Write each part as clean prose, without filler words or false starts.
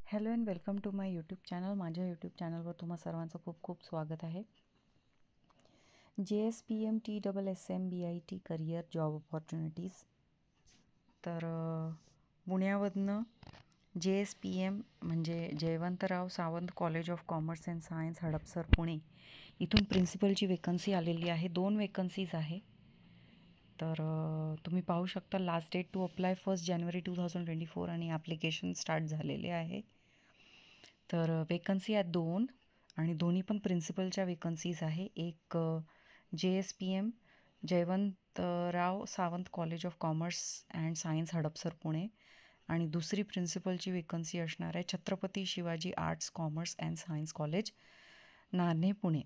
Hello and welcome to my YouTube channel. माझ्या YouTube चॅनलवर तुम्हा सर्वांचं खूप खूप स्वागत आहे. JSPM TSSM BIT career job opportunities. तर पुण्यामधनं JSPM म्हणजे Jaywantrao Sawant college of commerce and science Hadapsar Pune इथून प्रिन्सिपलची वेकन्सी आलेली आहे. 2 वेकन्सीज आहे. तर तुम्ही पाहू शकता लास्ट डेट टू अप्लाय 1 जानेवारी 2024 आणि ॲप्लिकेशन स्टार्ट झालेले आहे. तर वेकन्सी आहेत 2 आणि दोन्ही पण प्रिन्सिपलच्या वेकन्सीज आहे. एक JSPM Jaywantrao Sawant college of commerce and science Hadapsar Pune आणि दुसरी प्रिन्सिपलची वेकन्सी असणार आहे Chhatrapati Shivaji arts commerce and science college नान्हे पुणे.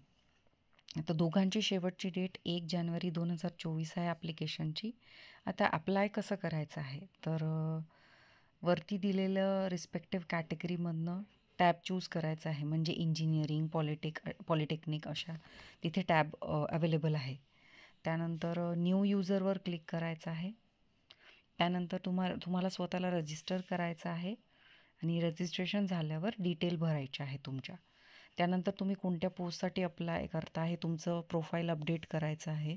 आता दोघांची शेवटची डेट 1 जानेवारी 2024 आहे ॲप्लिकेशनची. आता अप्लाय कसं करायचं आहे तर वरती दिलेलं रिस्पेक्टिव्ह कॅटेगरीमधनं टॅब चूज करायचा आहे. म्हणजे इंजिनिअरिंग, पॉलिटेक्निक अशा तिथे टॅब अवेलेबल आहे. त्यानंतर न्यू युजरवर क्लिक करायचं आहे. त्यानंतर तुम्हाला स्वतःला रजिस्टर करायचं आहे आणि रजिस्ट्रेशन झाल्यावर डिटेल भरायचे आहे तुमच्या. त्यानंतर तुम्ही कोणत्या पोस्टसाठी अप्लाय करता हे तुमचं प्रोफाईल अपडेट करायचं आहे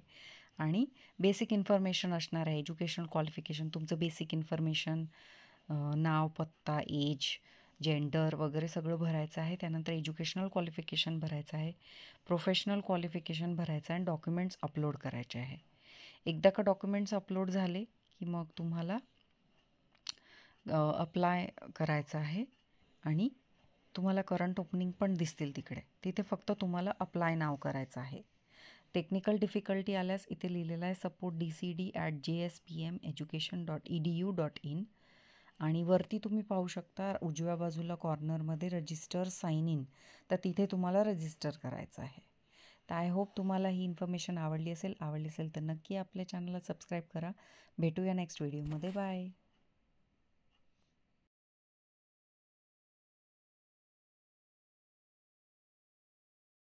आणि बेसिक इन्फॉर्मेशन असणार आहे. एज्युकेशनल क्वालिफिकेशन, तुमचं बेसिक इन्फॉर्मेशन, नाव, पत्ता, एज, जेंडर वगैरे सगळं भरायचं आहे. त्यानंतर एज्युकेशनल क्वालिफिकेशन भरायचं आहे, प्रोफेशनल क्वालिफिकेशन भरायचं आहे आणि डॉक्युमेंट्स अपलोड करायचे आहे. एकदा का डॉक्युमेंट्स अपलोड झाले की मग तुम्हाला अप्लाय करायचं आहे आणि तुम्हाला करंट ओपनिंग पण दिसतील तिकडे. तिथे फक्त तुम्हाला अप्लाय नाव करायचं आहे. टेक्निकल डिफिकल्टी आल्यास इथे लिहिलेलं आहे सपोर्ट DCD@jspmeducation.edu.in आणि वरती तुम्ही पाहू शकता उजव्या बाजूला कॉर्नरमध्ये रजिस्टर साइन इन, तर तिथे तुम्हाला रजिस्टर करायचं आहे. तर आय होप तुम्हाला ही इन्फॉर्मेशन आवडली असेल तर नक्की आपल्या चॅनलला सबस्क्राईब करा. भेटूया नेक्स्ट व्हिडिओमध्ये. बाय.